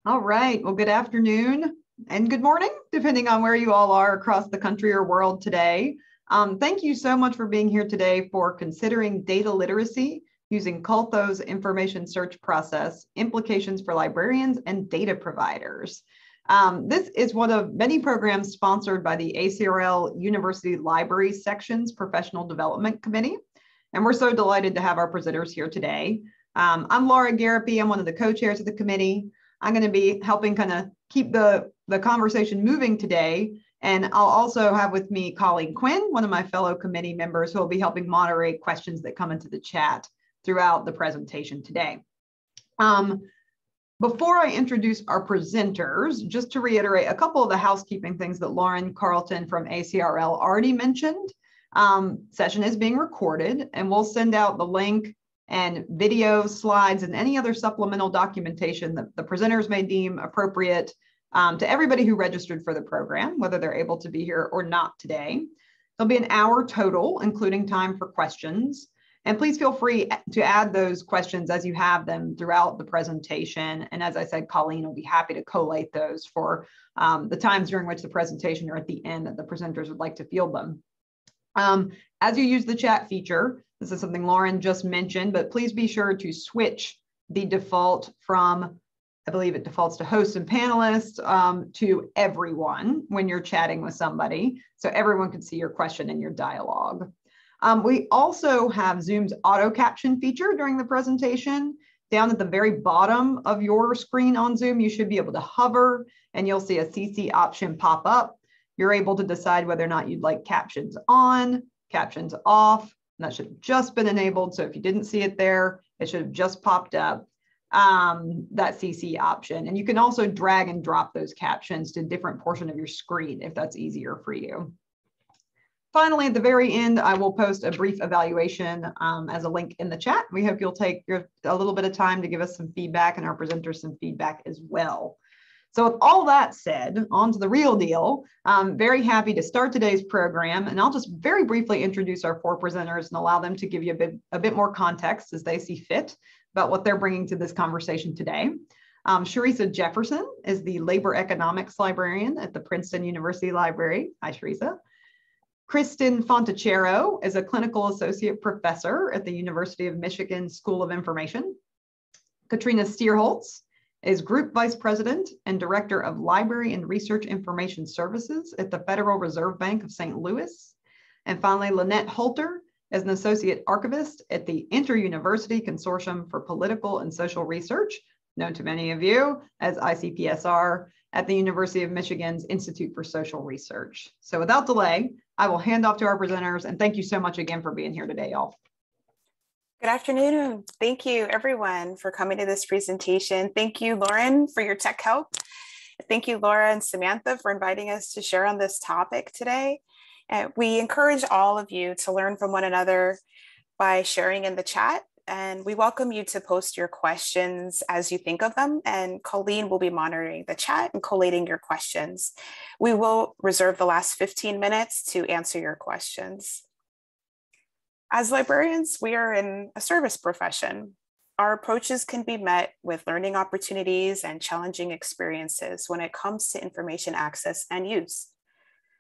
All right, well, good afternoon and good morning, depending on where you all are across the country or world today. Thank you so much for being here today for considering data literacy using Kuhlthau's information search process, implications for librarians and data providers. This is one of many programs sponsored by the ACRL University Library Section's Professional Development Committee. And we're so delighted to have our presenters here today. I'm Laura Garapi. I'm one of the co-chairs of the committee. I'm going to be helping kind of keep the conversation moving today. And I'll also have with me Colleen Quinn, one of my fellow committee members, who will be helping moderate questions that come into the chat throughout the presentation today. Before I introduce our presenters, just to reiterate a couple of the housekeeping things that Lauren Carlton from ACRL already mentioned. Session is being recorded, and we'll send out the link and video slides and any other supplemental documentation that the presenters may deem appropriate to everybody who registered for the program, whether they're able to be here or not today. There'll be an hour total, including time for questions. And please feel free to add those questions as you have them throughout the presentation. And as I said, Colleen will be happy to collate those for the times during which the presentation or at the end that the presenters would like to field them. As you use the chat feature, this is something Lauren just mentioned, but please be sure to switch the default from, I believe it defaults to hosts and panelists, to everyone when you're chatting with somebody, so everyone can see your question and your dialogue. We also have Zoom's auto caption feature during the presentation. Down at the very bottom of your screen on Zoom, you should be able to hover and you'll see a CC option pop up. You're able to decide whether or not you'd like captions on, captions off. And that should have just been enabled. So if you didn't see it there, it should have just popped up, that CC option. And you can also drag and drop those captions to a different portion of your screen if that's easier for you. Finally, at the very end, I will post a brief evaluation as a link in the chat. We hope you'll take a little bit of time to give us some feedback and our presenters some feedback as well. So with all that said, on to the real deal. I'm very happy to start today's program, and I'll just very briefly introduce our four presenters and allow them to give you a bit more context as they see fit about what they're bringing to this conversation today. Charissa Jefferson is the Labor Economics Librarian at the Princeton University Library. Hi, Charissa. Kristin Fontichiaro is a Clinical Associate Professor at the University of Michigan School of Information. Katrina Stierholz is Group Vice President and Director of Library and Research Information Services at the Federal Reserve Bank of St. Louis. And finally, Lynette Hoelter is an Associate Archivist at the Inter-University Consortium for Political and Social Research, known to many of you as ICPSR, at the University of Michigan's Institute for Social Research. So without delay, I will hand off to our presenters, and thank you so much again for being here today, y'all. Good afternoon. Thank you, everyone, for coming to this presentation. Thank you, Lauren, for your tech help. Thank you, Laura and Samantha, for inviting us to share on this topic today. We encourage all of you to learn from one another by sharing in the chat, and we welcome you to post your questions as you think of them, and Colleen will be monitoring the chat and collating your questions. We will reserve the last 15 minutes to answer your questions. As librarians, we are in a service profession. Our approaches can be met with learning opportunities and challenging experiences when it comes to information access and use.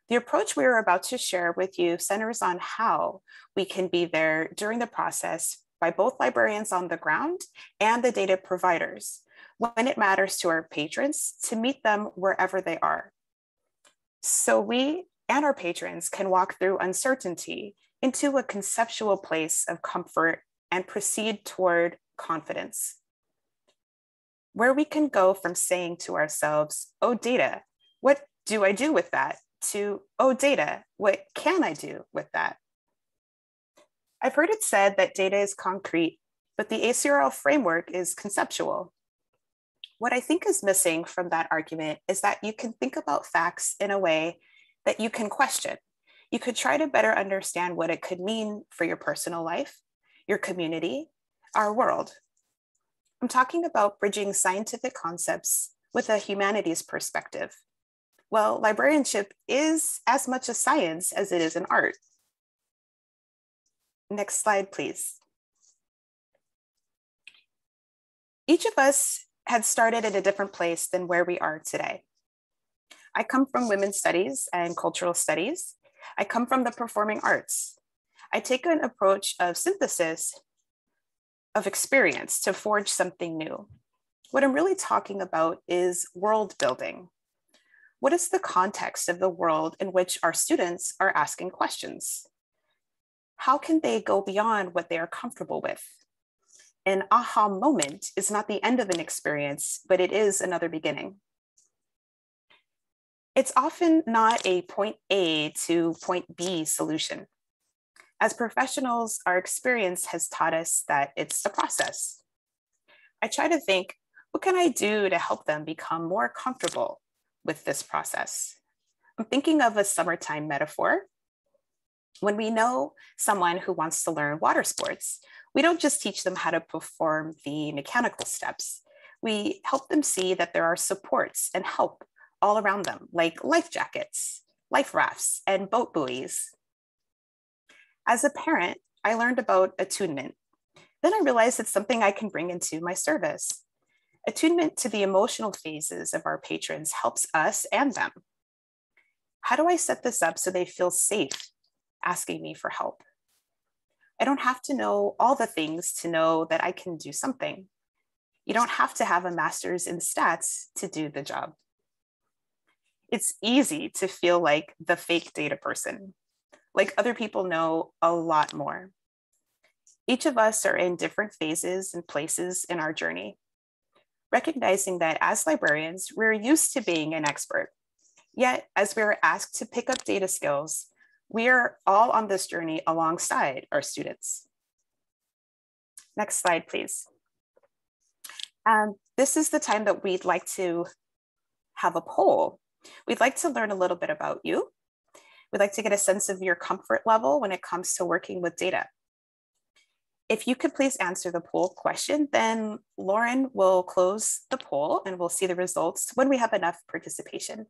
The approach we are about to share with you centers on how we can be there during the process by both librarians on the ground and the data providers when it matters to our patrons to meet them wherever they are. So we and our patrons can walk through uncertainty into a conceptual place of comfort and proceed toward confidence, where we can go from saying to ourselves, oh, data, what do I do with that? To, oh, data, what can I do with that? I've heard it said that data is concrete, but the ACRL framework is conceptual. What I think is missing from that argument is that you can think about facts in a way that you can question. You could try to better understand what it could mean for your personal life, your community, our world. I'm talking about bridging scientific concepts with a humanities perspective. Well, librarianship is as much a science as it is an art. Next slide, please. Each of us had started at a different place than where we are today. I come from women's studies and cultural studies. I come from the performing arts. I take an approach of synthesis of experience to forge something new. What I'm really talking about is world building. What is the context of the world in which our students are asking questions? How can they go beyond what they are comfortable with? An aha moment is not the end of an experience, but it is another beginning. It's often not a point A to point B solution. As professionals, our experience has taught us that it's a process. I try to think, what can I do to help them become more comfortable with this process? I'm thinking of a summertime metaphor. When we know someone who wants to learn water sports, we don't just teach them how to perform the mechanical steps. We help them see that there are supports and help all around them, like life jackets, life rafts, and boat buoys. As a parent, I learned about attunement. Then I realized it's something I can bring into my service. Attunement to the emotional phases of our patrons helps us and them. How do I set this up so they feel safe asking me for help? I don't have to know all the things to know that I can do something. You don't have to have a master's in stats to do the job. It's easy to feel like the fake data person, like other people know a lot more. Each of us are in different phases and places in our journey. Recognizing that as librarians, we're used to being an expert. Yet, as we're asked to pick up data skills, we are all on this journey alongside our students. Next slide, please. This is the time that we'd like to have a poll. We'd like to learn a little bit about you. We'd like to get a sense of your comfort level when it comes to working with data. If you could please answer the poll question, then Lauren will close the poll and we'll see the results when we have enough participation.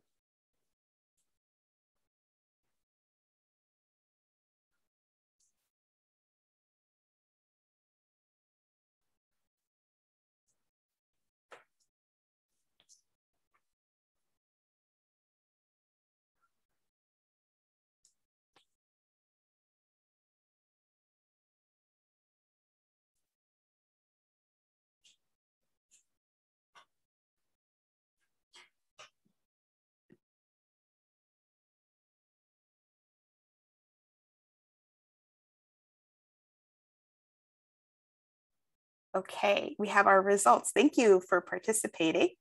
Okay, we have our results. Thank you for participating.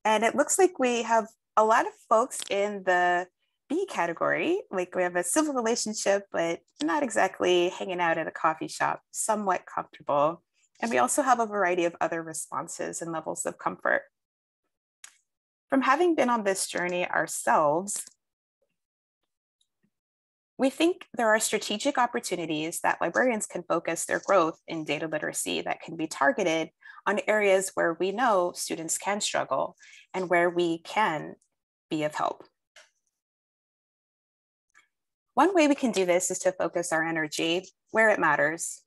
And it looks like we have a lot of folks in the B category, like we have a civil relationship, but not exactly hanging out at a coffee shop, somewhat comfortable. And we also have a variety of other responses and levels of comfort. From having been on this journey ourselves, we think there are strategic opportunities that librarians can focus their growth in data literacy that can be targeted on areas where we know students can struggle and where we can be of help. One way we can do this is to focus our energy where it matters.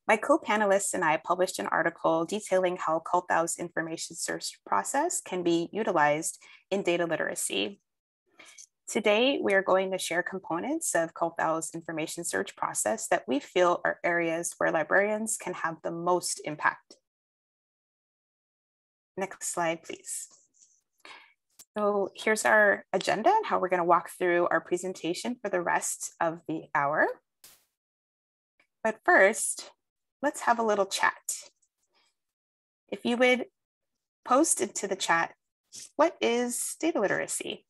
My co-panelists and I published an article detailing how Kuhlthau's information search process can be utilized in data literacy. Today, we are going to share components of Kuhlthau's information search process that we feel are areas where librarians can have the most impact. Next slide, please. So here's our agenda and how we're going to walk through our presentation for the rest of the hour. But first, let's have a little chat. If you would post into the chat, what is data literacy?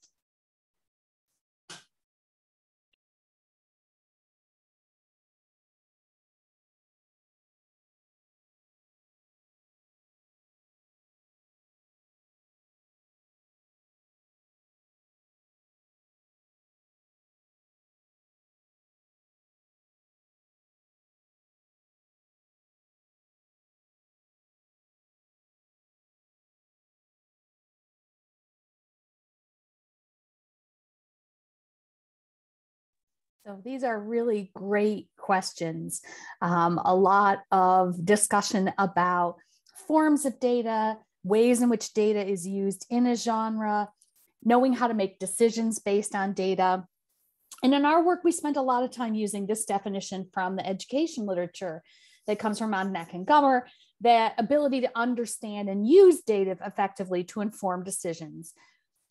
So these are really great questions. A lot of discussion about forms of data, ways in which data is used in a genre, knowing how to make decisions based on data. And in our work, we spent a lot of time using this definition from the education literature that comes from Mondenek and Gummer, that ability to understand and use data effectively to inform decisions,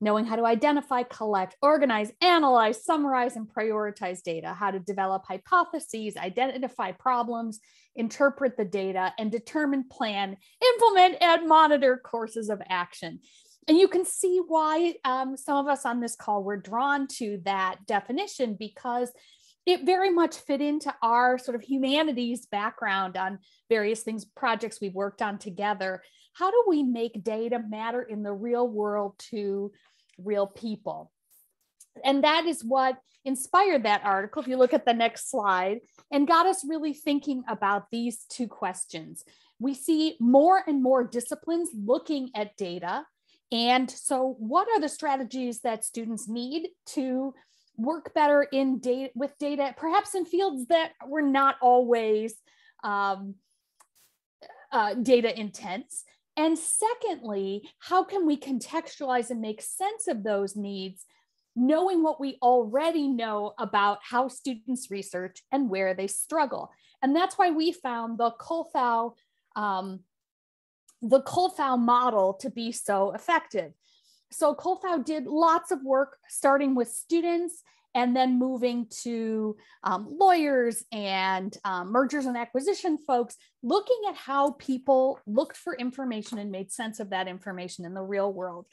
knowing how to identify, collect, organize, analyze, summarize, and prioritize data, how to develop hypotheses, identify problems, interpret the data, and determine, plan, implement, and monitor courses of action. And you can see why some of us on this call were drawn to that definition, because it very much fit into our sort of humanities background on various things, projects we've worked on together. How do we make data matter in the real world to real people? And that is what inspired that article, if you look at the next slide, and got us really thinking about these two questions. We see more and more disciplines looking at data. And so what are the strategies that students need to work better in data, with data, perhaps in fields that were not always data intense? And secondly, how can we contextualize and make sense of those needs, knowing what we already know about how students research and where they struggle? And that's why we found the Kuhlthau model to be so effective. So Kuhlthau did lots of work starting with students and then moving to lawyers and mergers and acquisition folks, looking at how people looked for information and made sense of that information in the real world.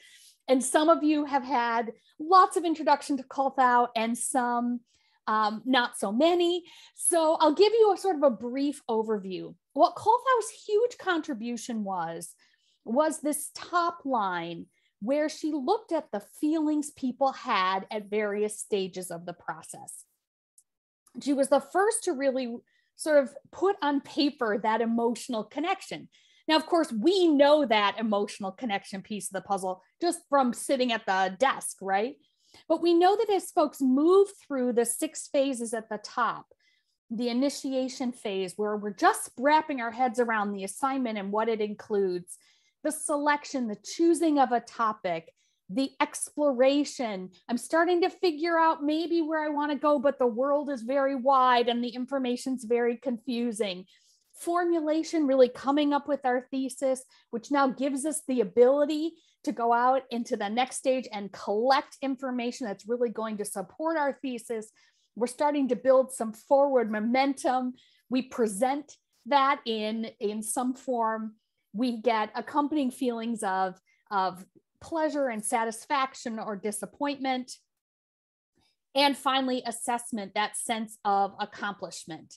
And some of you have had lots of introduction to Kuhlthau and some not so many. So I'll give you a sort of a brief overview. What Kuhlthau's huge contribution was this top line where she looked at the feelings people had at various stages of the process. She was the first to really sort of put on paper that emotional connection. Now, of course, we know that emotional connection piece of the puzzle just from sitting at the desk, right? But we know that as folks move through the 6 phases at the top, the initiation phase where we're just wrapping our heads around the assignment and what it includes, the selection, the choosing of a topic, the exploration. I'm starting to figure out maybe where I want to go, but the world is very wide and the information's very confusing. Formulation, really coming up with our thesis, which now gives us the ability to go out into the next stage and collect information that's really going to support our thesis. We're starting to build some forward momentum. We present that in some form. We get accompanying feelings of pleasure and satisfaction or disappointment. And finally, assessment, that sense of accomplishment.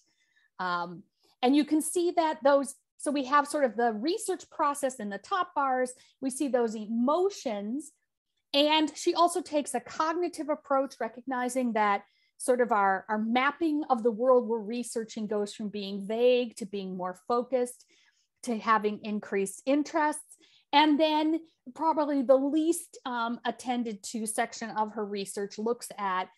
And you can see that those, so we have sort of the research process in the top bars. We see those emotions. And she also takes a cognitive approach, recognizing that sort of our mapping of the world we're researching goes from being vague to being more focused, to having increased interests. And then probably the least attended to section of her research looks at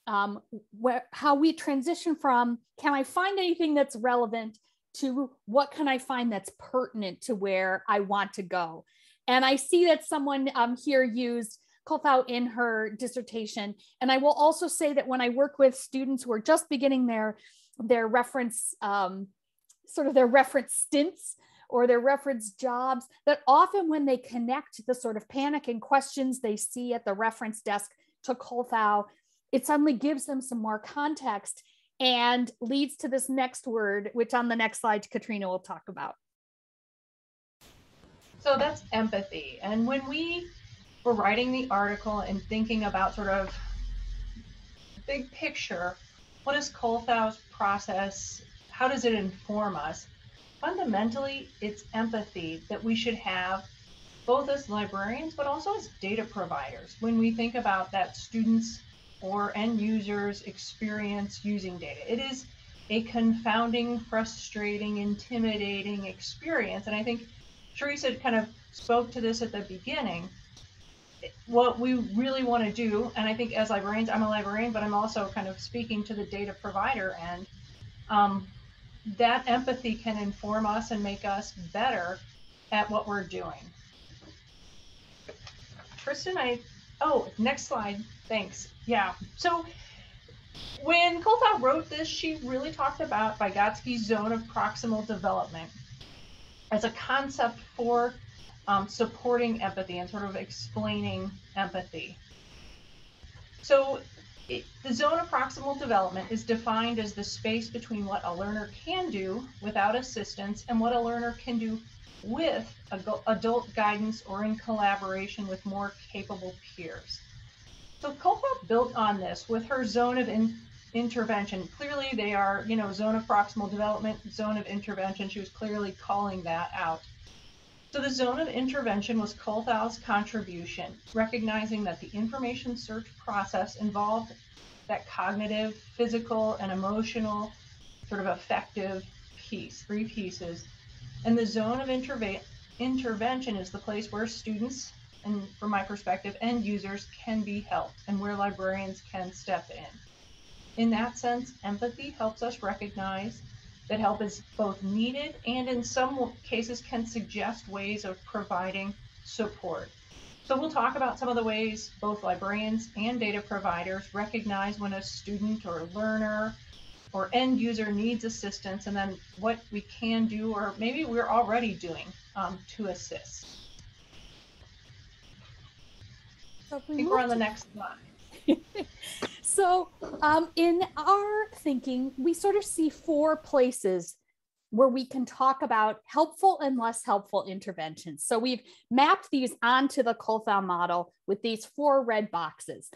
how we transition from, can I find anything that's relevant, to what can I find that's pertinent to where I want to go. And I see that someone here used Kuhlthau in her dissertation. And I will also say that when I work with students who are just beginning their reference, sort of their reference stints or their reference jobs, that often when they connect the sort of panic and questions they see at the reference desk to Kuhlthau, it suddenly gives them some more context and leads to this next word, which on the next slide, Katrina will talk about. So that's empathy. And when we were writing the article and thinking about sort of big picture, what is Kuhlthau's process? How does it inform us? Fundamentally, it's empathy that we should have both as librarians, but also as data providers when we think about that students or end users experience using data. It is a confounding, frustrating, intimidating experience. And I think Charissa kind of spoke to this at the beginning. What we really want to do, and I think as librarians, I'm a librarian, but I'm also kind of speaking to the data provider, and that empathy can inform us and make us better at what we're doing. Kristin, next slide, thanks. Yeah, so when Kuhlthau wrote this, she really talked about Vygotsky's zone of proximal development as a concept for supporting empathy and sort of explaining empathy. So the zone of proximal development is defined as the space between what a learner can do without assistance and what a learner can do with adult guidance or in collaboration with more capable peers. So Kuhlthau built on this with her zone of intervention. Clearly they are, zone of proximal development, zone of intervention. She was clearly calling that out. So the zone of intervention was Kuhlthau's contribution, recognizing that the information search process involved that cognitive, physical, and emotional sort of affective piece, 3 pieces. And the zone of intervention is the place where students, and from my perspective, end users can be helped and where librarians can step in. In that sense, empathy helps us recognize that help is both needed and in some cases can suggest ways of providing support. So we'll talk about some of the ways both librarians and data providers recognize when a student or learner or end user needs assistance, and then what we can do or maybe we're already doing to assist. I think we're on the next slide. So in our thinking, we sort of see 4 places where we can talk about helpful and less helpful interventions. So we've mapped these onto the Kuhlthau model with these 4 red boxes.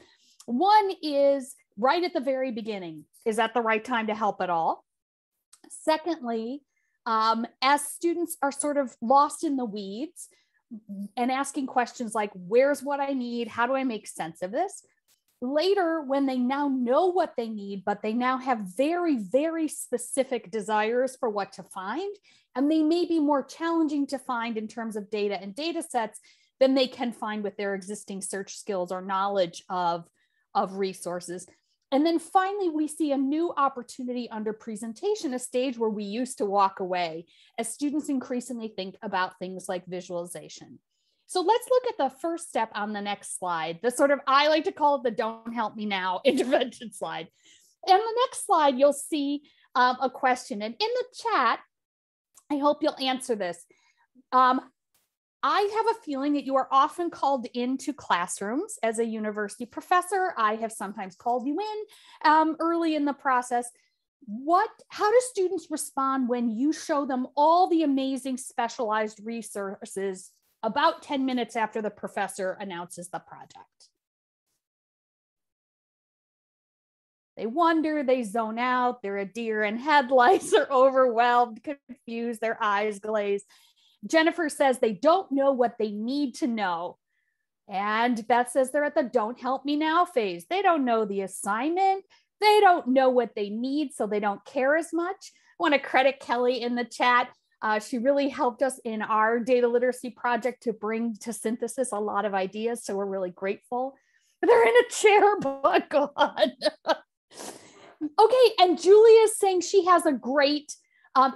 One is right at the very beginning. Is that the right time to help at all? Secondly, as students are sort of lost in the weeds and asking questions like, where's what I need? How do I make sense of this? Later, when they now know what they need, but they now have very, very specific desires for what to find, and they may be more challenging to find in terms of data and data sets than they can find with their existing search skills or knowledge of resources. And then finally, we see a new opportunity under presentation, a stage where we used to walk away as students increasingly think about things like visualization. So let's look at the first step on the next slide, the sort of, I like to call it the don't help me now intervention slide. And the next slide, you'll see a question. And in the chat, I hope you'll answer this. I have a feeling that you are often called into classrooms as a university professor. I have sometimes called you in early in the process. How do students respond when you show them all the amazing specialized resources about 10 minutes after the professor announces the project? They wonder, they zone out, they're a deer in headlights, they're overwhelmed, confused, their eyes glaze. Jennifer says they don't know what they need to know. And Beth says they're at the don't help me now phase. They don't know the assignment. They don't know what they need, so they don't care as much. I want to credit Kelly in the chat. She really helped us in our data literacy project to bring to synthesis a lot of ideas. So we're really grateful. They're in a chair, but go on. Okay, and Julia is saying she has a great,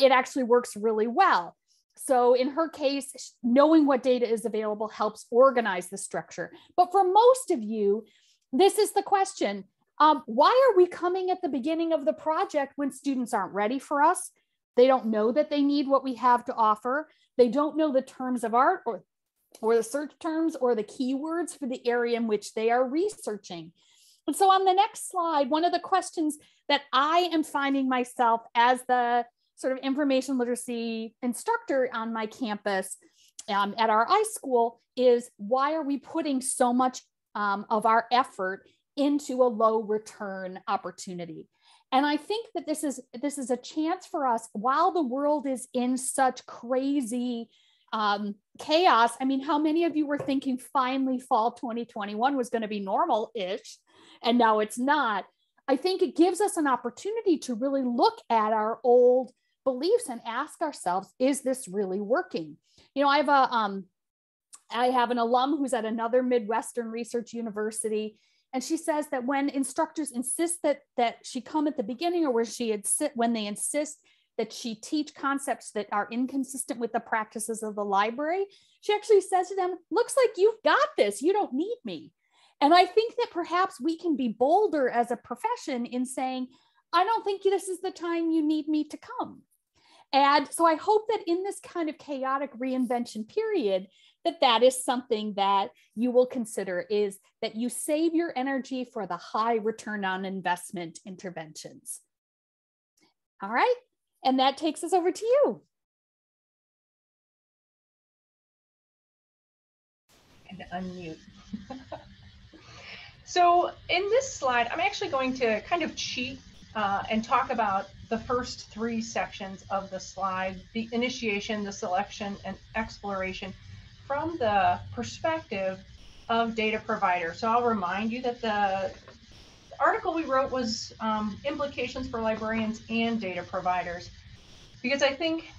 it actually works really well. So in her case, knowing what data is available helps organize the structure. But for most of you, this is the question. Why are we coming at the beginning of the project when students aren't ready for us? They don't know that they need what we have to offer. They don't know the terms of art or the search terms or the keywords for the area in which they are researching. And so on the next slide, one of the questions that I am finding myself as the sort of information literacy instructor on my campus at our iSchool is, why are we putting so much of our effort into a low return opportunity? And I think that this is a chance for us, while the world is in such crazy chaos. I mean, how many of you were thinking finally fall 2021 was going to be normal-ish, and now it's not? I think it gives us an opportunity to really look at our old beliefs and ask ourselves, is this really working? You know, I have an alum who's at another Midwestern research university, and she says that when instructors insist that she come at the beginning, or when they insist that she teach concepts that are inconsistent with the practices of the library, she actually says to them, looks like you've got this, you don't need me. And I think that perhaps we can be bolder as a profession in saying, I don't think this is the time you need me to come. And so I hope that in this kind of chaotic reinvention period, that is something that you will consider, is that you save your energy for the high return on investment interventions. All right, and that takes us over to you. And unmute. So in this slide, I'm actually going to kind of cheat and talk about the first 3 sections of the slide: the initiation, the selection, and exploration, from the perspective of data providers. So I'll remind you that the article we wrote was implications for librarians and data providers, because I think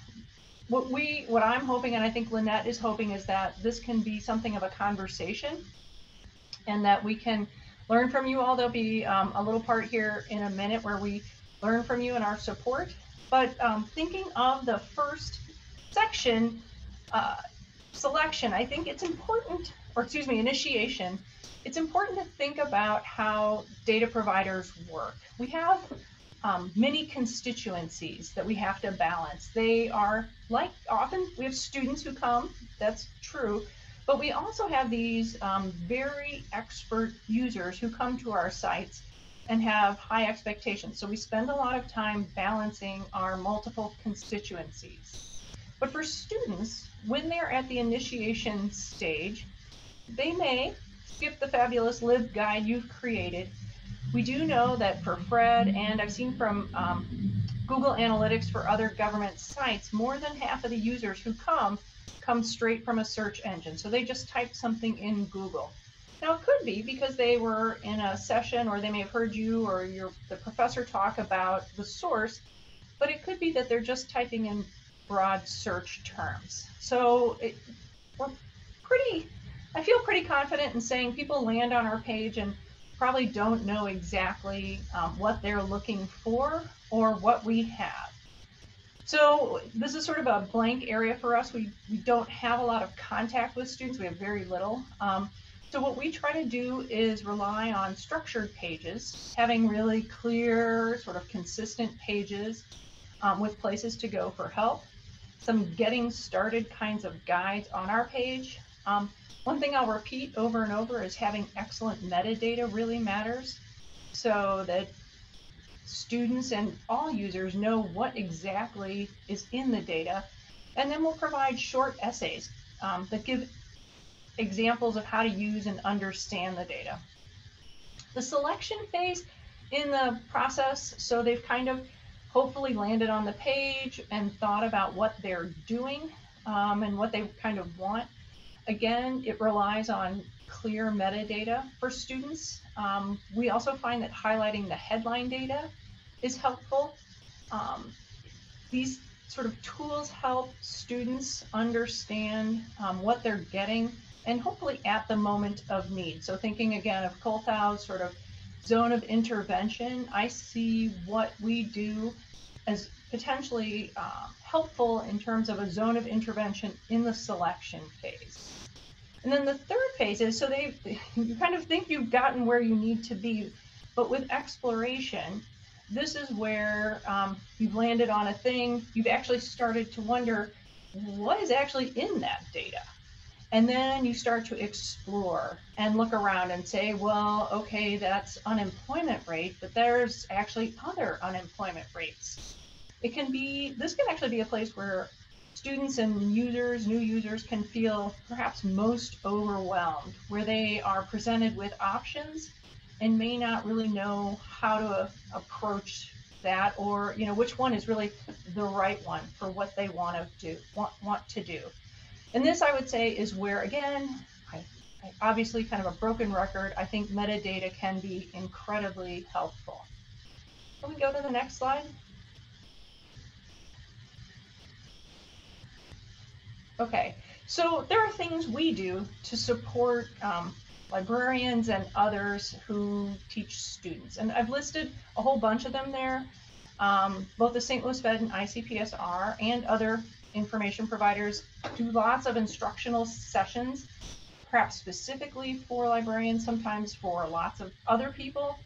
what I'm hoping, and I think Lynette is hoping, is that this can be something of a conversation and that we can learn from you all. There'll be a little part here in a minute where we learn from you and our support. But thinking of the first section, selection, I think it's important, or excuse me, initiation, it's important to think about how data providers work. We have many constituencies that we have to balance. They are, like, often we have students who come, that's true, but we also have these very expert users who come to our sites and have high expectations. So we spend a lot of time balancing our multiple constituencies. But for students, when they're at the initiation stage, they may skip the fabulous LibGuide you've created. We do know that for Fred, and I've seen from Google Analytics for other government sites, more than half of the users who come straight from a search engine. So they just type something in Google. Now it could be because they were in a session, or they may have heard you or the professor talk about the source, but it could be that they're just typing in broad search terms. So I feel pretty confident in saying people land on our page and probably don't know exactly what they're looking for or what we have. So this is sort of a blank area for us. We don't have a lot of contact with students. We have very little. So what we try to do is rely on structured pages, having really clear, sort of consistent pages with places to go for help, some getting started kinds of guides on our page. One thing I'll repeat over and over is having excellent metadata really matters, so that students and all users know what exactly is in the data. And then we'll provide short essays that give examples of how to use and understand the data. The selection phase in the process, so they've kind of hopefully landed on the page and thought about what they're doing and what they kind of want. Again, it relies on clear metadata for students. We also find that highlighting the headline data is helpful. These sort of tools help students understand what they're getting, and hopefully at the moment of need. So thinking again of Kuhlthau's sort of zone of intervention, I see what we do as potentially helpful in terms of a zone of intervention in the selection phase. And then the third phase is, so you kind of think you've gotten where you need to be, but with exploration, this is where you've landed on a thing, you've actually started to wonder, what is actually in that data? And then you start to explore and look around and say, well, okay, that's unemployment rate, but there's actually other unemployment rates. This can actually be a place where students and users, new users, can feel perhaps most overwhelmed, where they are presented with options and may not really know how to approach that, or which one is really the right one for what they want to do. And this, I would say, is where, again, I obviously kind of a broken record, I think metadata can be incredibly helpful. Can we go to the next slide? Okay, so there are things we do to support librarians and others who teach students. And I've listed a whole bunch of them there. Both the St. Louis Fed and ICPSR and other information providers do lots of instructional sessions, perhaps specifically for librarians, sometimes for lots of other people.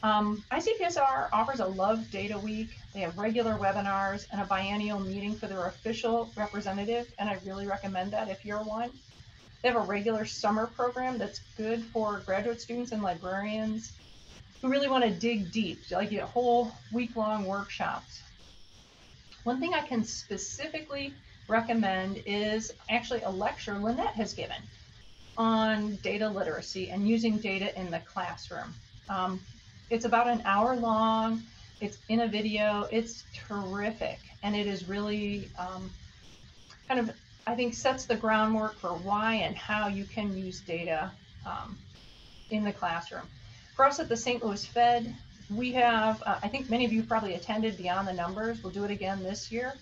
ICPSR offers a Love Data Week. They have regular webinars and a biennial meeting for their official representative, and I really recommend that if you're one. They have a regular summer program that's good for graduate students and librarians who really want to dig deep, like a whole week-long workshops. One thing I can specifically recommend is actually a lecture Lynette has given on data literacy and using data in the classroom. It's about an hour long, it's in a video, it's terrific, and it is really kind of, I think, sets the groundwork for why and how you can use data in the classroom. For us at the St. Louis Fed, we have, I think many of you probably attended Beyond the Numbers. We'll do it again this year.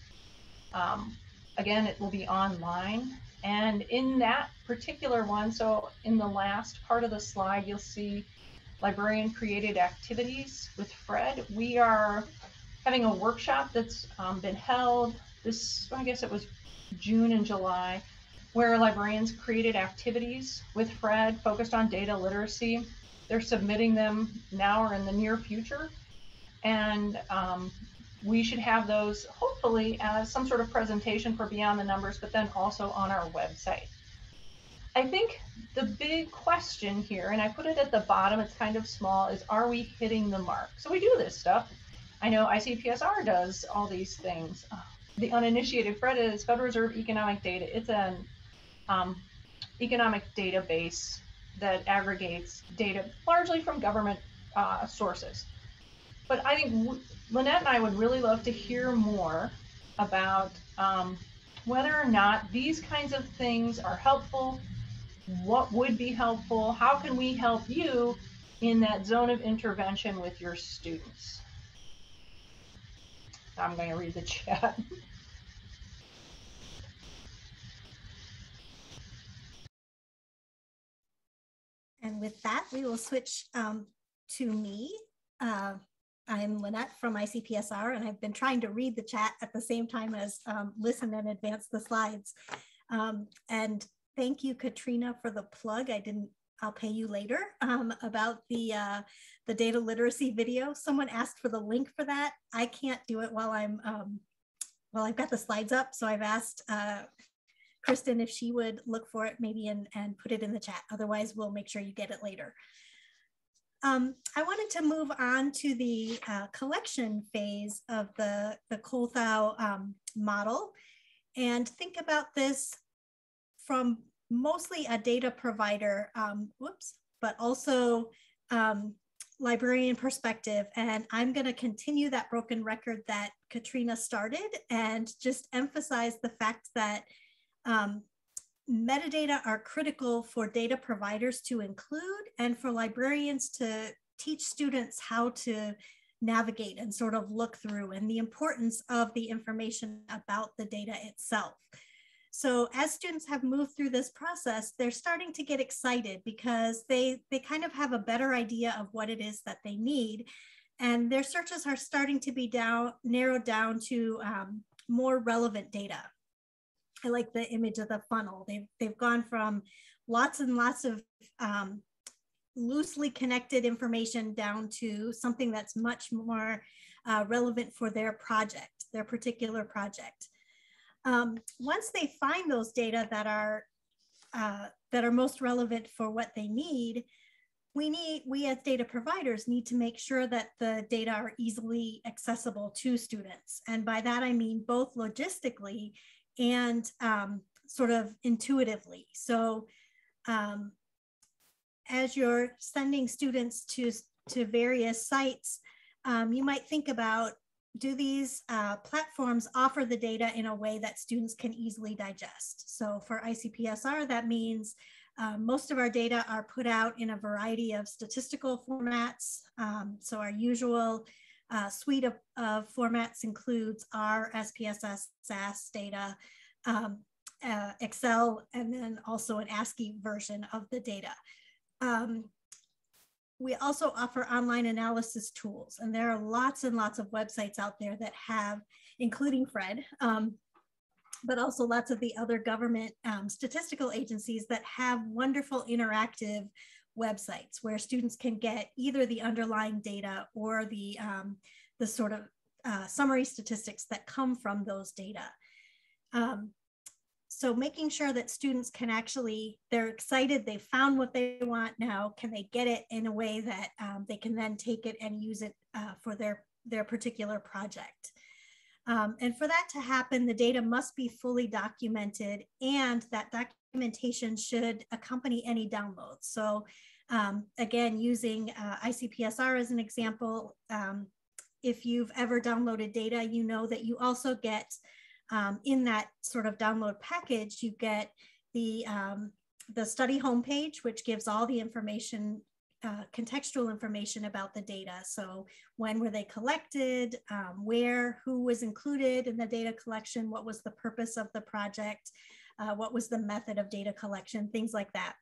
Again, it will be online. And in that particular one, so in the last part of the slide, you'll see librarian created activities with Fred. We are having a workshop that's been held this, I guess it was June and July, where librarians created activities with Fred focused on data literacy. They're submitting them now or in the near future. And we should have those hopefully as some sort of presentation for Beyond the Numbers, but then also on our website. I think the big question here, and I put it at the bottom, it's kind of small, is are we hitting the mark? So we do this stuff. I know ICPSR does all these things. The uninitiated Fred is Federal Reserve Economic Data. It's an economic database that aggregates data largely from government sources. But I think Lynette and I would really love to hear more about whether or not these kinds of things are helpful, what would be helpful, how can we help you in that zone of intervention with your students. I'm going to read the chat. And with that, we will switch to me. I'm Lynette from ICPSR, and I've been trying to read the chat at the same time as listen and advance the slides. And thank you, Katrina, for the plug. I'll pay you later about the data literacy video. Someone asked for the link for that. I can't do it while I've got the slides up. So I've asked Kristin if she would look for it maybe and put it in the chat. Otherwise, we'll make sure you get it later. I wanted to move on to the collection phase of the Kuhlthau model and think about this from mostly a data provider, but also librarian perspective. And I'm going to continue that broken record that Katrina started and just emphasize the fact that metadata are critical for data providers to include and for librarians to teach students how to navigate and sort of look through, and the importance of the information about the data itself. So as students have moved through this process, they're starting to get excited because they kind of have a better idea of what it is that they need. And their searches are starting to be narrowed down to more relevant data. I like the image of the funnel. They've gone from lots and lots of loosely connected information down to something that's much more relevant for their project, their particular project. Once they find those data that are most relevant for what they need, we as data providers need to make sure that the data are easily accessible to students. And by that, I mean both logistically and sort of intuitively. So as you're sending students to various sites, you might think about, do these platforms offer the data in a way that students can easily digest? So for ICPSR, that means most of our data are put out in a variety of statistical formats. So our usual suite of formats includes R, SPSS, SAS data, Excel, and then also an ASCII version of the data. we also offer online analysis tools, and there are lots and lots of websites out there that have, including Fred, but also lots of the other government statistical agencies that have wonderful interactive websites where students can get either the underlying data or the sort of summary statistics that come from those data. So making sure that students can actually, they're excited, they found what they want now, can they get it in a way that they can then take it and use it for their particular project. And for that to happen, the data must be fully documented, and that documentation should accompany any downloads. So again, using ICPSR as an example, if you've ever downloaded data, you know that you also get in that sort of download package, you get the study homepage, which gives all the information, contextual information about the data. So when were they collected, where, who was included in the data collection, what was the purpose of the project, what was the method of data collection, things like that.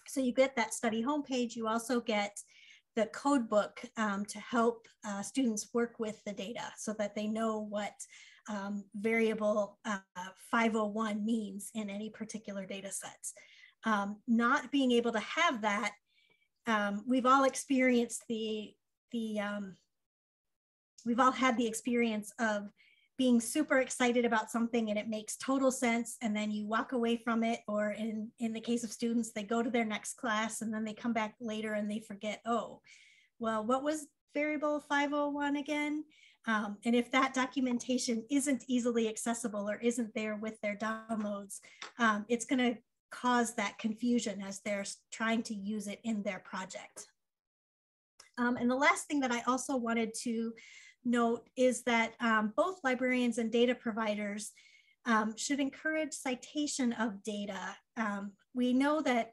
So you get that study homepage. You also get the code book to help students work with the data so that they know what variable 501 means in any particular data sets. Not being able to have that, we've all experienced we've all had the experience of being super excited about something and it makes total sense, and then you walk away from it, or in the case of students, they go to their next class and then they come back later and they forget, oh, well, what was variable 501 again? And if that documentation isn't easily accessible or isn't there with their downloads, it's going to cause that confusion as they're trying to use it in their project. And the last thing that I also wanted to note is that both librarians and data providers should encourage citation of data. We know that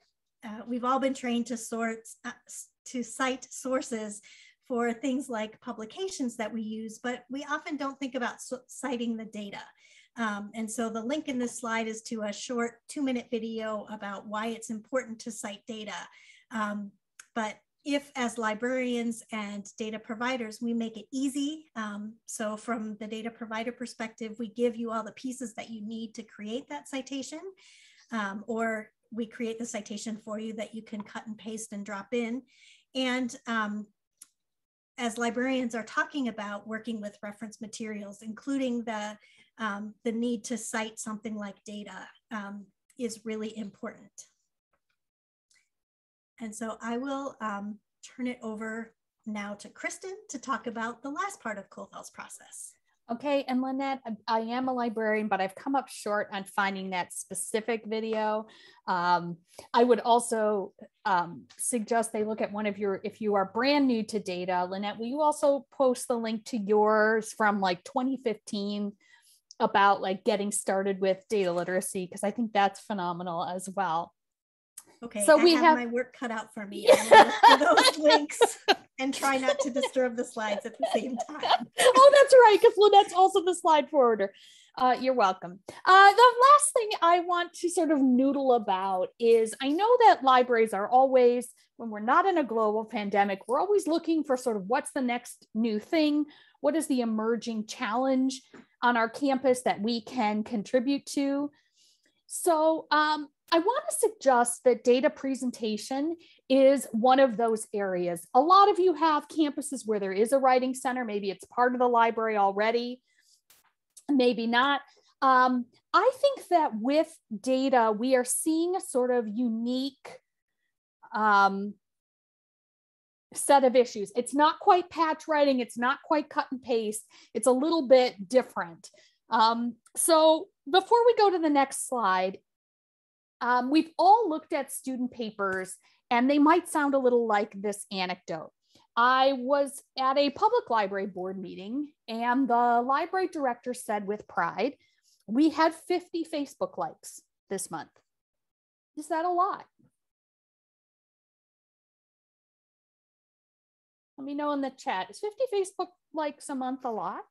we've all been trained to cite sources for things like publications that we use, but we often don't think about citing the data. And so the link in this slide is to a short 2-minute video about why it's important to cite data. But if, as librarians and data providers, we make it easy, so from the data provider perspective, we give you all the pieces that you need to create that citation, or we create the citation for you that you can cut and paste and drop in. And as librarians are talking about working with reference materials, including the need to cite something like data is really important. And so I will turn it over now to Kristin to talk about the last part of Kuhlthau's process. Okay, and Lynette, I am a librarian, but I've come up short on finding that specific video. I would also suggest they look at one of your, if you are brand new to data, Lynette, will you also post the link to yours from like 2015 about like getting started with data literacy? Because I think that's phenomenal as well. Okay, so I we have my work cut out for me. I'm gonna look for those links and try not to disturb the slides at the same time. Oh, that's right, because Lynette's also the slide forwarder. You're welcome. The last thing I want to sort of noodle about is, I know that libraries are always, when we're not in a global pandemic, we're always looking for sort of what's the next new thing, what is the emerging challenge on our campus that we can contribute to. So I want to suggest that data presentation is one of those areas. A lot of you have campuses where there is a writing center. Maybe it's part of the library already, maybe not. I think that with data, we are seeing a sort of unique set of issues. It's not quite patch writing. It's not quite cut and paste. It's a little bit different. So before we go to the next slide, we've all looked at student papers, and they might sound a little like this anecdote. I was at a public library board meeting, and the library director said with pride, we had 50 Facebook likes this month. Is that a lot? Let me know in the chat. Is 50 Facebook likes a month a lot?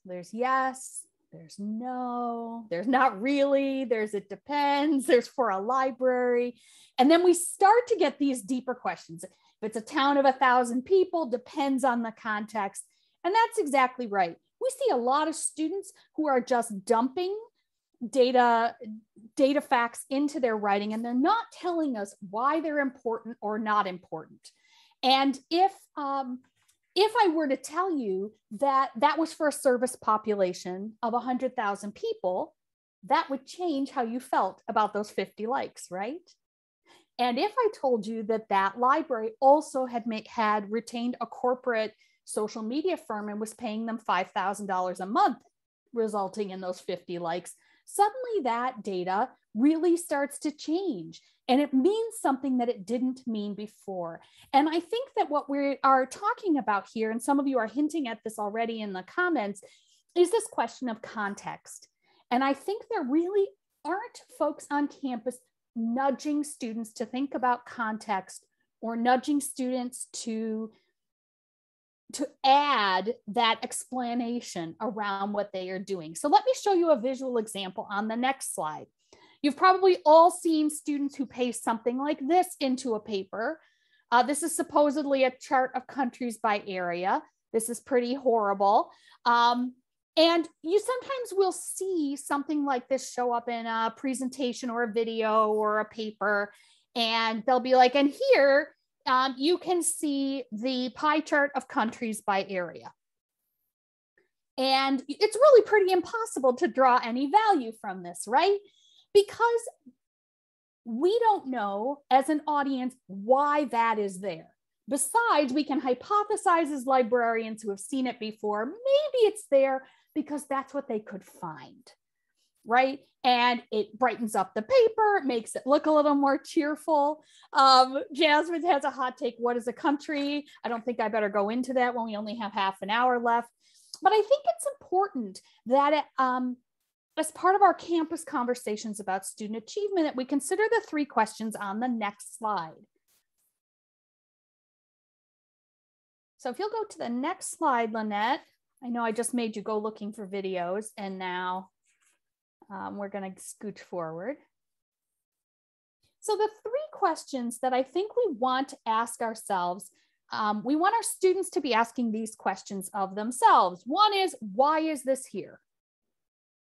There's yes. there's no, there's not really, there's it depends, there's for a library. And then we start to get these deeper questions. If it's a town of 1,000 people, depends on the context. And that's exactly right. We see a lot of students who are just dumping data facts into their writing, and they're not telling us why they're important or not important. And if I were to tell you that that was for a service population of 100,000 people, that would change how you felt about those 50 likes, right? And if I told you that that library also had retained a corporate social media firm and was paying them $5,000 a month, resulting in those 50 likes, suddenly that data really starts to change. And it means something that it didn't mean before. And I think that what we are talking about here, and some of you are hinting at this already in the comments, is this question of context. And I think there really aren't folks on campus nudging students to think about context or nudging students to add that explanation around what they are doing. So let me show you a visual example on the next slide. You've probably all seen students who paste something like this into a paper. This is supposedly a chart of countries by area. This is pretty horrible. And you sometimes will see something like this show up in a presentation or a video or a paper, and they'll be like, and here you can see the pie chart of countries by area. And it's really pretty impossible to draw any value from this, right? Because we don't know as an audience why that is there. Besides, we can hypothesize as librarians who have seen it before, maybe it's there because that's what they could find, right? And it brightens up the paper, it makes it look a little more cheerful. Jasmine has a hot take, what is a country? I don't think I better go into that when we only have half an hour left. But I think it's important that as part of our campus conversations about student achievement, that we consider the 3 questions on the next slide. So if you'll go to the next slide, Lynette, I know I just made you go looking for videos, and now we're going to scooch forward. So the 3 questions that I think we want to ask ourselves, we want our students to be asking these questions of themselves. One is, why is this here?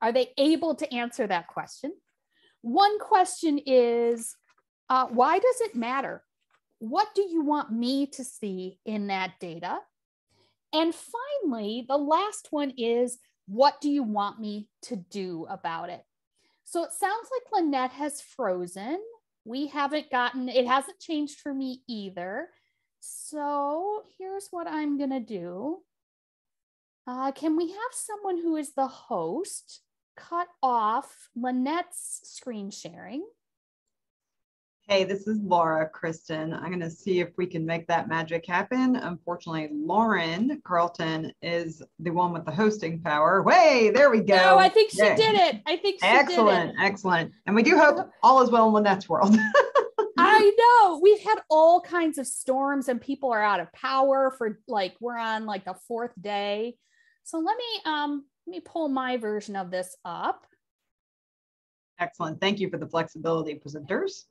Are they able to answer that question? One question is, why does it matter? What do you want me to see in that data? And finally, the last one is, what do you want me to do about it? So it sounds like Lynette has frozen. We haven't gotten, it hasn't changed for me either. So here's what I'm gonna do. Can we have someone who is the host cut off Lynette's screen sharing? Hey, this is Laura, Kristin. I'm going to see if we can make that magic happen. Unfortunately, Lauren Carlton is the one with the hosting power. Way, there we go. No, I think she did it. I think she excellent, did it. Excellent. And we do hope all is well in Lynette's world. I know. We've had all kinds of storms and people are out of power for like, we're on like the 4th day. So let me pull my version of this up. Excellent. Thank you for the flexibility, presenters.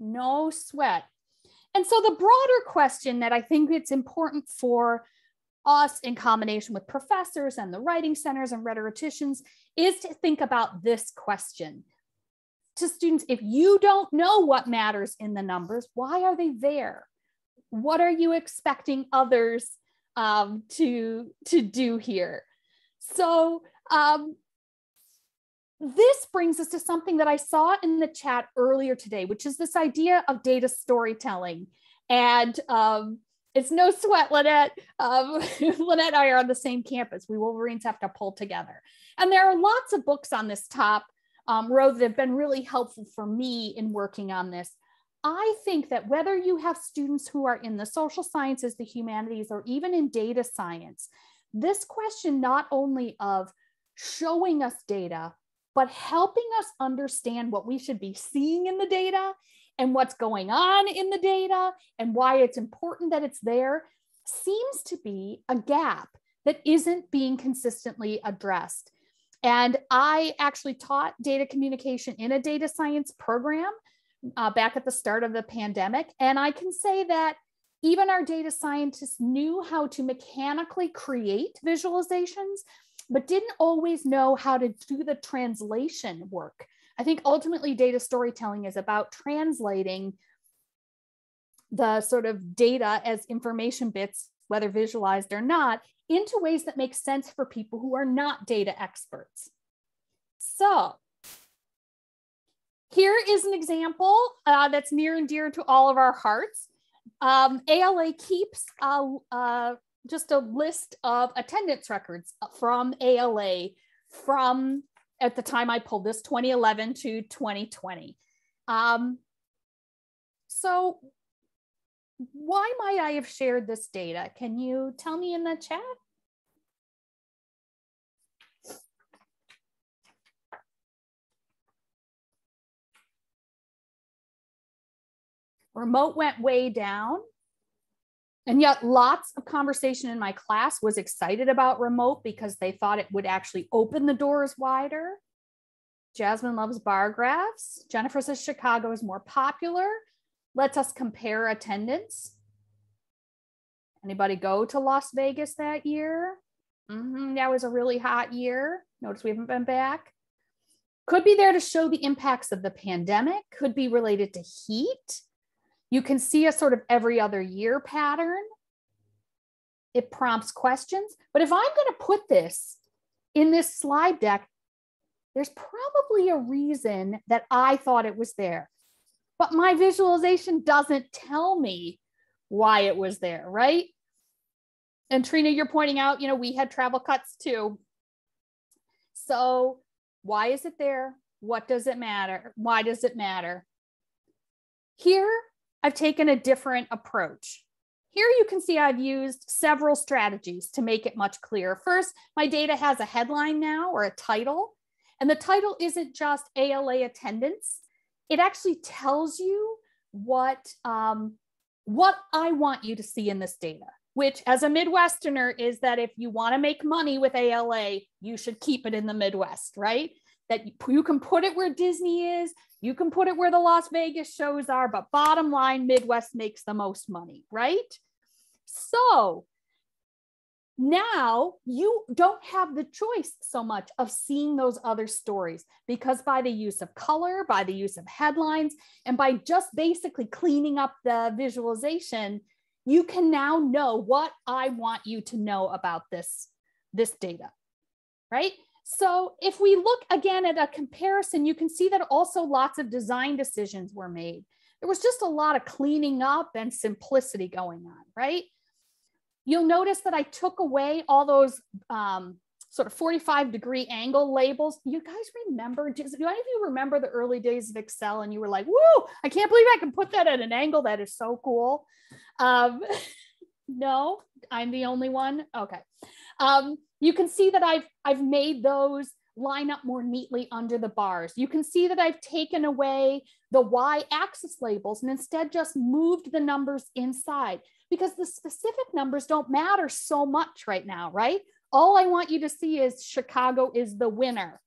No sweat. And so the broader question that I think it's important for us in combination with professors and the writing centers and rhetoricians is to think about this question. To students, if you don't know what matters in the numbers, why are they there? What are you expecting others to do here? So this brings us to something that I saw in the chat earlier today, which is this idea of data storytelling. And it's no sweat, Lynette. Lynette and I are on the same campus. We Wolverines have to pull together. And there are lots of books on this top row that have been really helpful for me in working on this. I think that whether you have students who are in the social sciences, the humanities, or even in data science, this question not only of showing us data, but helping us understand what we should be seeing in the data and what's going on in the data and why it's important that it's there seems to be a gap that isn't being consistently addressed. And I actually taught data communication in a data science program back at the start of the pandemic. And I can say that even our data scientists knew how to mechanically create visualizations, but didn't always know how to do the translation work. I think ultimately data storytelling is about translating the sort of data as information bits, whether visualized or not, into ways that make sense for people who are not data experts. So here is an example that's near and dear to all of our hearts. ALA keeps just a list of attendance records from ALA from, at the time I pulled this, 2011 to 2020. So why might I have shared this data? Can you tell me in the chat? Remote went way down. And yet lots of conversation in my class was excited about remote because they thought it would actually open the doors wider. Jasmine loves bar graphs. Jennifer says Chicago is more popular. Let's us compare attendance. Anybody go to Las Vegas that year? That was a really hot year. Notice we haven't been back. Could be there to show the impacts of the pandemic. Could be related to heat. You can see a sort of every other year pattern. It prompts questions. But if I'm going to put this in this slide deck, there's probably a reason that I thought it was there. But my visualization doesn't tell me why it was there, right? And Trina, you're pointing out, we had travel cuts too. So why is it there? What does it matter? Why does it matter? Here, I've taken a different approach. Here you can see I've used several strategies to make it much clearer. First, my data has a headline now, or a title, and the title isn't just ALA attendance. It actually tells you what I want you to see in this data, which as a Midwesterner is that if you want to make money with ALA, you should keep it in the Midwest, right? That you can put it where Disney is, you can put it where the Las Vegas shows are, but bottom line, Midwest makes the most money, right? So now you don't have the choice so much of seeing those other stories, because by the use of color, by the use of headlines, and by just basically cleaning up the visualization, you can now know what I want you to know about this data, right? So if we look again at a comparison, you can see that also lots of design decisions were made. There was just a lot of cleaning up and simplicity going on, right? You'll notice that I took away all those sort of 45-degree angle labels. You guys remember, do any of you remember the early days of Excel and you were like, woo, I can't believe I can put that at an angle. That is so cool. No, I'm the only one. Okay. You can see that I've made those line up more neatly under the bars. You can see that I've taken away the y-axis labels and instead just moved the numbers inside, because the specific numbers don't matter so much right now, right? All I want you to see is Chicago is the winner,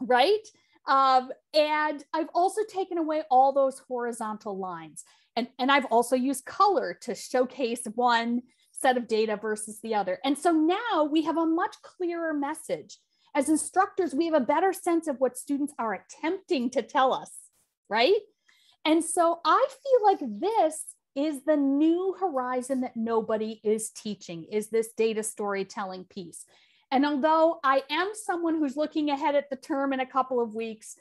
right? And I've also taken away all those horizontal lines. And I've also used color to showcase one set of data versus the other. And so now we have a much clearer message. As instructors, we have a better sense of what students are attempting to tell us, right? And so I feel like this is the new horizon that nobody is teaching, is this data storytelling piece. And although I am someone who's looking ahead at the term in a couple of weeks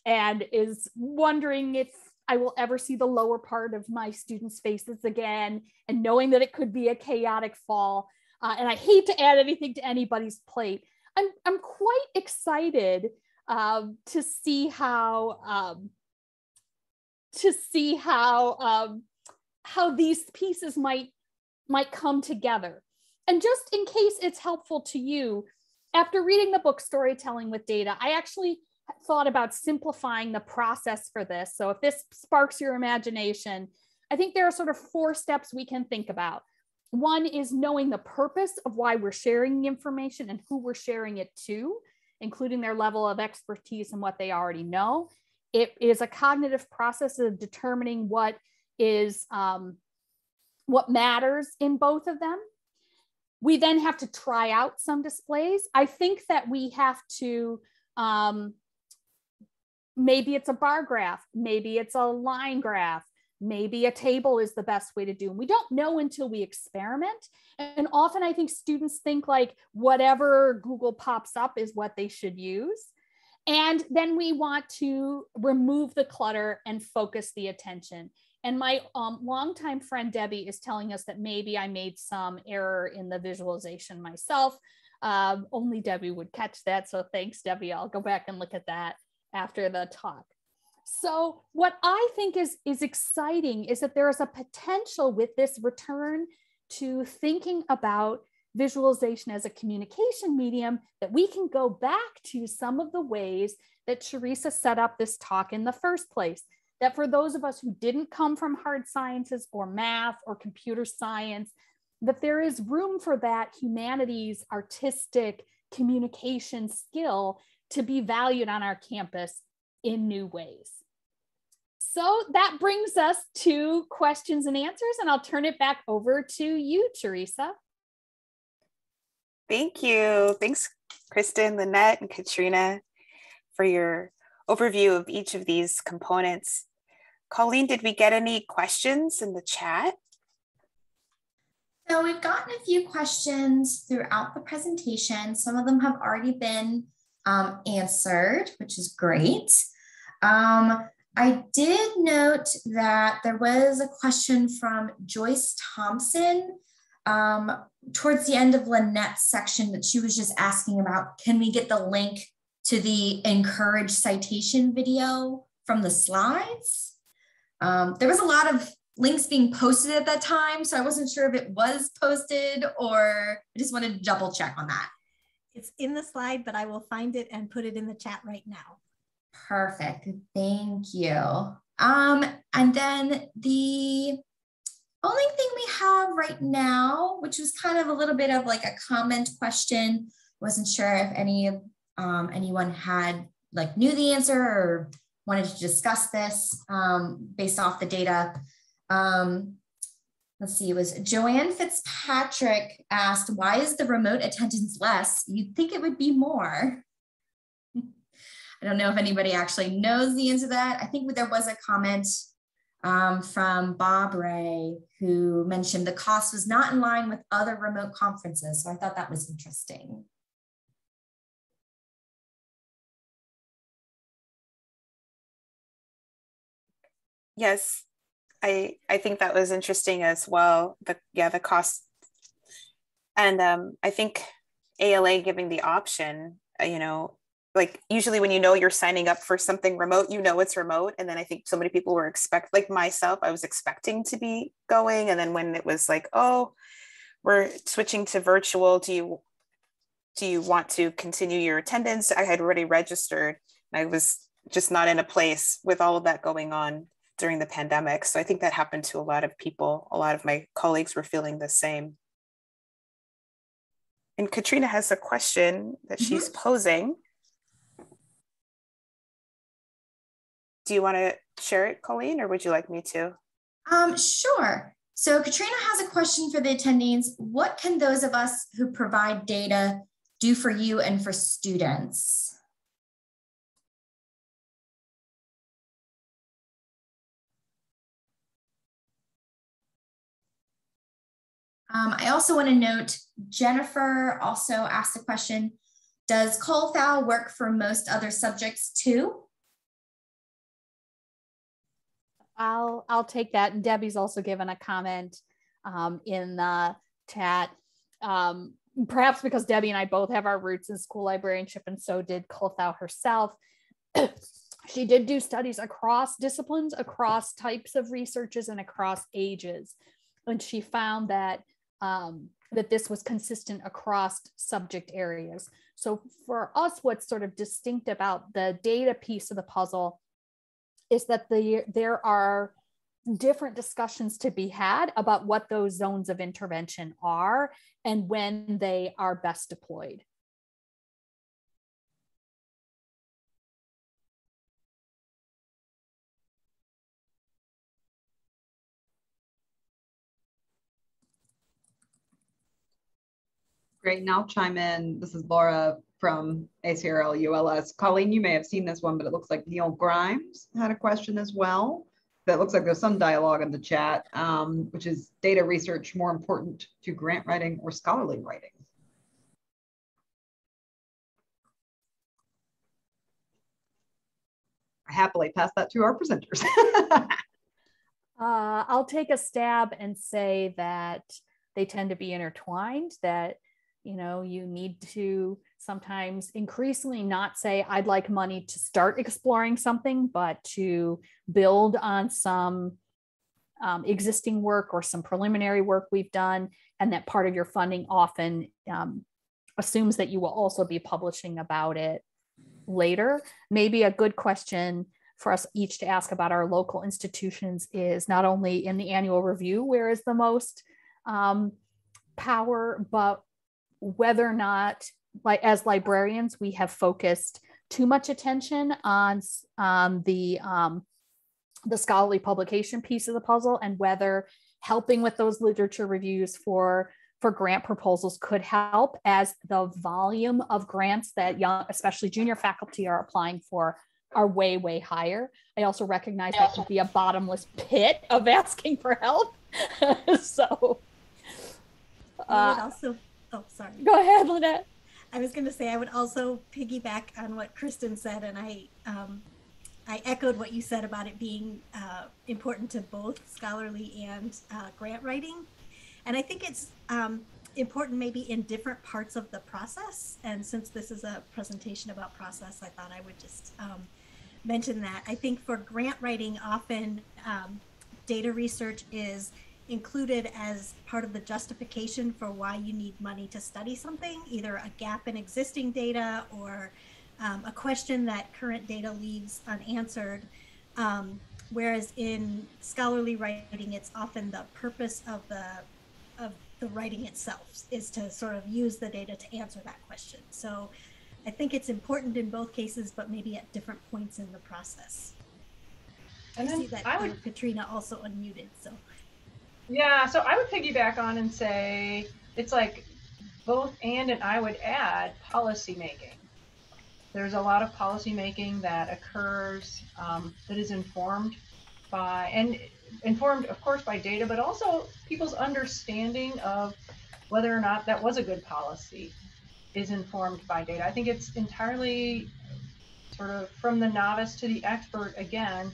and is wondering if I will ever see the lower part of my students' faces again, and knowing that it could be a chaotic fall, and I hate to add anything to anybody's plate, I'm quite excited to see how these pieces might come together. And just in case it's helpful to you, after reading the book Storytelling with Data, I actually thought about simplifying the process for this. So if this sparks your imagination, I think there are sort of 4 steps we can think about. One is knowing the purpose of why we're sharing the information and who we're sharing it to, including their level of expertise and what they already know. It is a cognitive process of determining what is what matters in both of them. We then have to try out some displays. I think that we have to, maybe it's a bar graph, maybe it's a line graph, maybe a table is the best way to do. And we don't know until we experiment. And often I think students think like whatever Google pops up is what they should use. And then we want to remove the clutter and focus the attention. And my longtime friend Debbie is telling us that maybe I made some error in the visualization myself. Only Debbie would catch that. So thanks, Debbie. I'll go back and look at that after the talk. So what I think is exciting is that there is a potential with this return to thinking about visualization as a communication medium, that we can go back to some of the ways that Charissa set up this talk in the first place. That for those of us who didn't come from hard sciences or math or computer science, that there is room for that humanities, artistic communication skill to be valued on our campus in new ways. So that brings us to questions and answers, and I'll turn it back over to you, Charissa. Thank you. Thanks, Kristin, Lynette, and Katrina for your overview of each of these components. Colleen, did we get any questions in the chat? So we've gotten a few questions throughout the presentation. Some of them have already been answered, which is great. I did note that there was a question from Joyce Thompson towards the end of Lynette's section that she was just asking about, can we get the link to the encouraged citation video from the slides? There was a lot of links being posted at that time, so I wasn't sure if it was posted, or I just wanted to double check on that. It's in the slide, but I will find it and put it in the chat right now. Perfect, thank you. And then the only thing we have right now, which was kind of a little bit of like a comment question, wasn't sure if anyone had like knew the answer or wanted to discuss this based off the data. Let's see, it was Joanne Fitzpatrick asked, why is the remote attendance less? You'd think it would be more. I don't know if anybody actually knows the answer to that. I think there was a comment from Bob Ray who mentioned the cost was not in line with other remote conferences. So I thought that was interesting. Yes, I think that was interesting as well. The cost. And I think ALA giving the option, like usually when you're signing up for something remote, it's remote. And then I think so many people were like myself, I was expecting to be going. And then when it was like, oh, we're switching to virtual, do you want to continue your attendance? I had already registered. I was just not in a place with all of that going on during the pandemic. So I think that happened to a lot of people. A lot of my colleagues were feeling the same. And Katrina has a question that she's posing. Do you want to share it, Colleen, or would you like me to? Sure. So Katrina has a question for the attendees. What can those of us who provide data do for you and for students? I also want to note, Jennifer also asked a question, does Kuhlthau work for most other subjects too? I'll take that. And Debbie's also given a comment in the chat. Perhaps because Debbie and I both have our roots in school librarianship, and so did Kuhlthau herself. She did do studies across disciplines, across types of researches, and across ages. And she found that that this was consistent across subject areas. So for us, what's sort of distinct about the data piece of the puzzle is that there are different discussions to be had about what those zones of intervention are and when they are best deployed. Great, and I'll chime in. This is Laura from ACRL ULS. Colleen, you may have seen this one, but it looks like Neil Grimes had a question as well. That looks like there's some dialogue in the chat, which is data research more important to grant writing or scholarly writing? I happily pass that to our presenters. I'll take a stab and say that they tend to be intertwined, that you need to sometimes increasingly not say, I'd like money to start exploring something, but to build on some existing work or some preliminary work we've done. And that part of your funding often assumes that you will also be publishing about it later. Maybe a good question for us each to ask about our local institutions is not only in the annual review, where is the most power, but whether or not, like as librarians, we have focused too much attention on the scholarly publication piece of the puzzle, and whether helping with those literature reviews for grant proposals could help, as the volume of grants that young, especially junior faculty, are applying for are way, way higher. I also recognize that could be a bottomless pit of asking for help. So I would also, oh, sorry. Go ahead, Lynette. I was going to say, I would also piggyback on what Kristin said, and I echoed what you said about it being important to both scholarly and grant writing. And I think it's important maybe in different parts of the process. And since this is a presentation about process, I thought I would just mention that. I think for grant writing, often data research is included as part of the justification for why you need money to study something, either a gap in existing data or a question that current data leaves unanswered. Whereas in scholarly writing, it's often the purpose of the writing itself is to sort of use the data to answer that question. So I think it's important in both cases, but maybe at different points in the process. And I see that Katrina also unmuted, so. Yeah, so I would piggyback on and say it's like both and I would add policy making. There's a lot of policy making that occurs that is informed by, and informed of course by data, but also people's understanding of whether or not that was a good policy is informed by data. I think it's entirely sort of from the novice to the expert, again,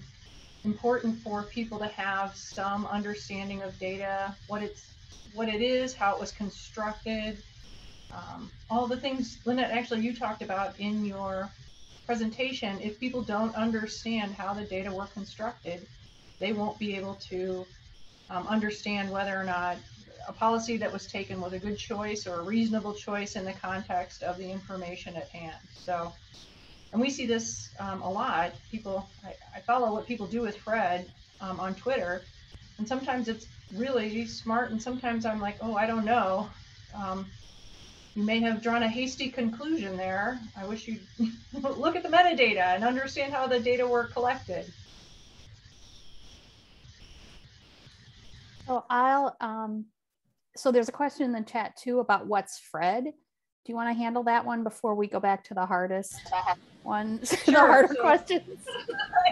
important for people to have some understanding of data, what it is, how it was constructed, all the things, Lynette, actually you talked about in your presentation. If people don't understand how the data were constructed, they won't be able to understand whether or not a policy that was taken was a good choice or a reasonable choice in the context of the information at hand. So, and we see this a lot. People, I follow what people do with Fred on Twitter, and sometimes it's really smart, and sometimes I'm like, oh, I don't know. You may have drawn a hasty conclusion there. I wish you'd look at the metadata and understand how the data were collected. So so there's a question in the chat too about what's Fred. Do you want to handle that one before we go back to the hardest ones, sure, the harder questions?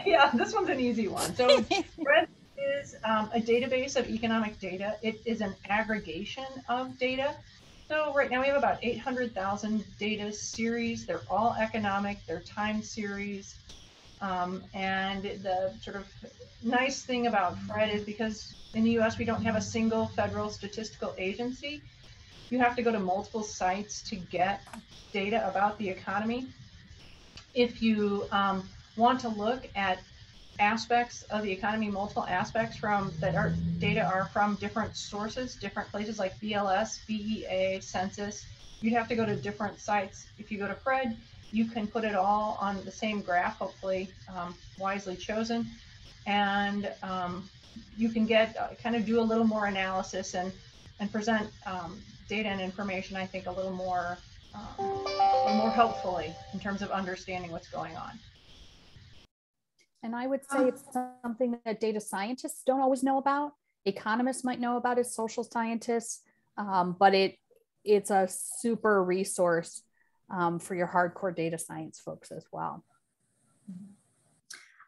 Yeah, this one's an easy one. So Fred is a database of economic data. It is an aggregation of data. So right now we have about 800,000 data series. They're all economic, they're time series. And the sort of nice thing about Fred is because in the US we don't have a single federal statistical agency. You have to go to multiple sites to get data about the economy. If you want to look at aspects of the economy, multiple aspects from that are data are from different sources, different places like BLS, BEA, census, you'd have to go to different sites. If you go to Fred, you can put it all on the same graph, hopefully wisely chosen, and you can get kind of do a little more analysis and present data and information, I think, a little more helpfully in terms of understanding what's going on. And I would say it's something that data scientists don't always know about. Economists might know about it, social scientists, but it's a super resource for your hardcore data science folks as well.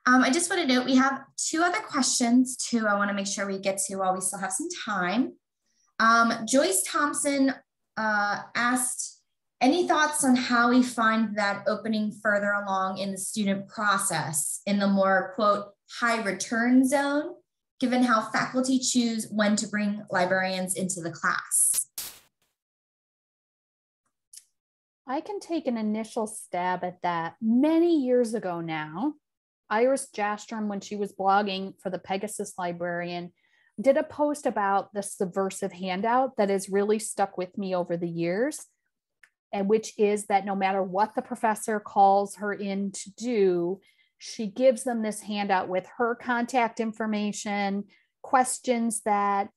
I just want to note we have 2 other questions too. I want to make sure we get to while we still have some time. Joyce Thompson asked, any thoughts on how we find that opening further along in the student process in the more, quote, high return zone, given how faculty choose when to bring librarians into the class? I can take an initial stab at that. Many years ago now, Iris Jastrom, when she was blogging for the Pegasus Librarian, did a post about the subversive handout that has really stuck with me over the years, and which is that no matter what the professor calls her in to do, she gives them this handout with her contact information, questions that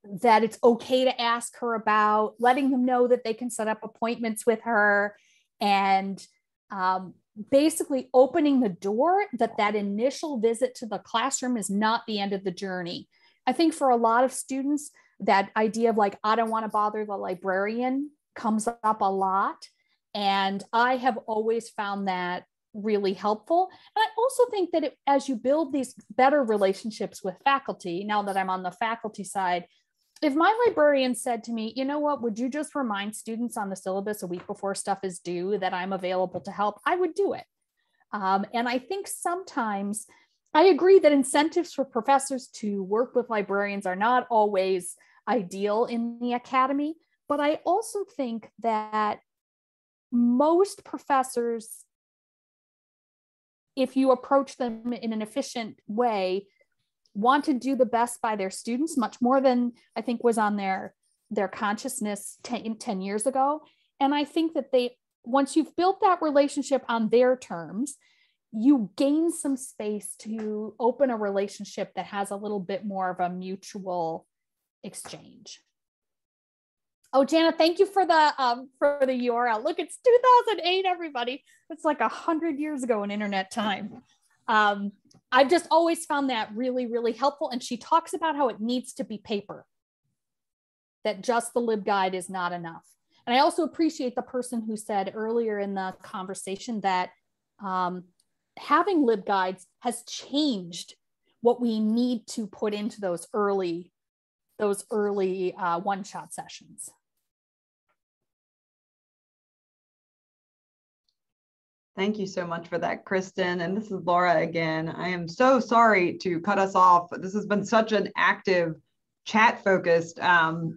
it's okay to ask her about, letting them know that they can set up appointments with her, and basically opening the door that initial visit to the classroom is not the end of the journey. I think for a lot of students, that idea of like, I don't want to bother the librarian comes up a lot. And I have always found that really helpful. And I also think that as you build these better relationships with faculty, now that I'm on the faculty side, if my librarian said to me, you know what, would you just remind students on the syllabus a week before stuff is due that I'm available to help, I would do it. And I think sometimes I agree that incentives for professors to work with librarians are not always ideal in the academy, but I also think that most professors, if you approach them in an efficient way, want to do the best by their students much more than I think was on their consciousness 10 years ago. And I think that once you've built that relationship on their terms, you gain some space to open a relationship that has a little bit more of a mutual exchange. Oh, Jana, thank you for the URL. Look, it's 2008, everybody. It's like 100 years ago in internet time. I've just always found that really, really helpful. And she talks about how it needs to be paper, that just the LibGuide is not enough. And I also appreciate the person who said earlier in the conversation that having LibGuides has changed what we need to put into those early one-shot sessions. Thank you so much for that, Kristin. And this is Laura again. I am so sorry to cut us off. This has been such an active chat-focused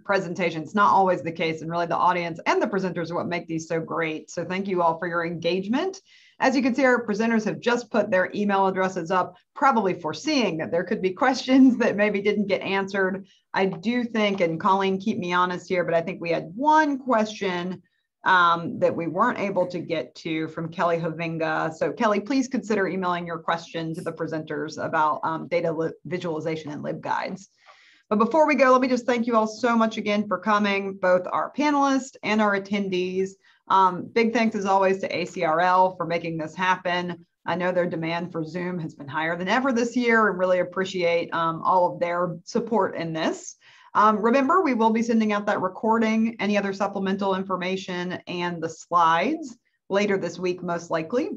presentation. It's not always the case, and really the audience and the presenters are what make these so great. So thank you all for your engagement. As you can see, our presenters have just put their email addresses up, probably foreseeing that there could be questions that maybe didn't get answered. I do think, and Colleen, keep me honest here, but I think we had one question that we weren't able to get to from Kelly Hovinga. So Kelly, please consider emailing your question to the presenters about data visualization and LibGuides. But before we go, let me just thank you all so much again for coming, both our panelists and our attendees. Big thanks as always to ACRL for making this happen. I know their demand for Zoom has been higher than ever this year, and really appreciate all of their support in this. Remember, we will be sending out that recording, any other supplemental information, and the slides later this week, most likely.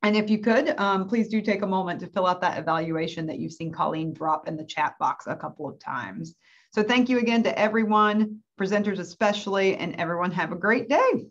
And if you could, please do take a moment to fill out that evaluation that you've seen Colleen drop in the chat box a couple of times. So thank you again to everyone, presenters especially, and everyone have a great day.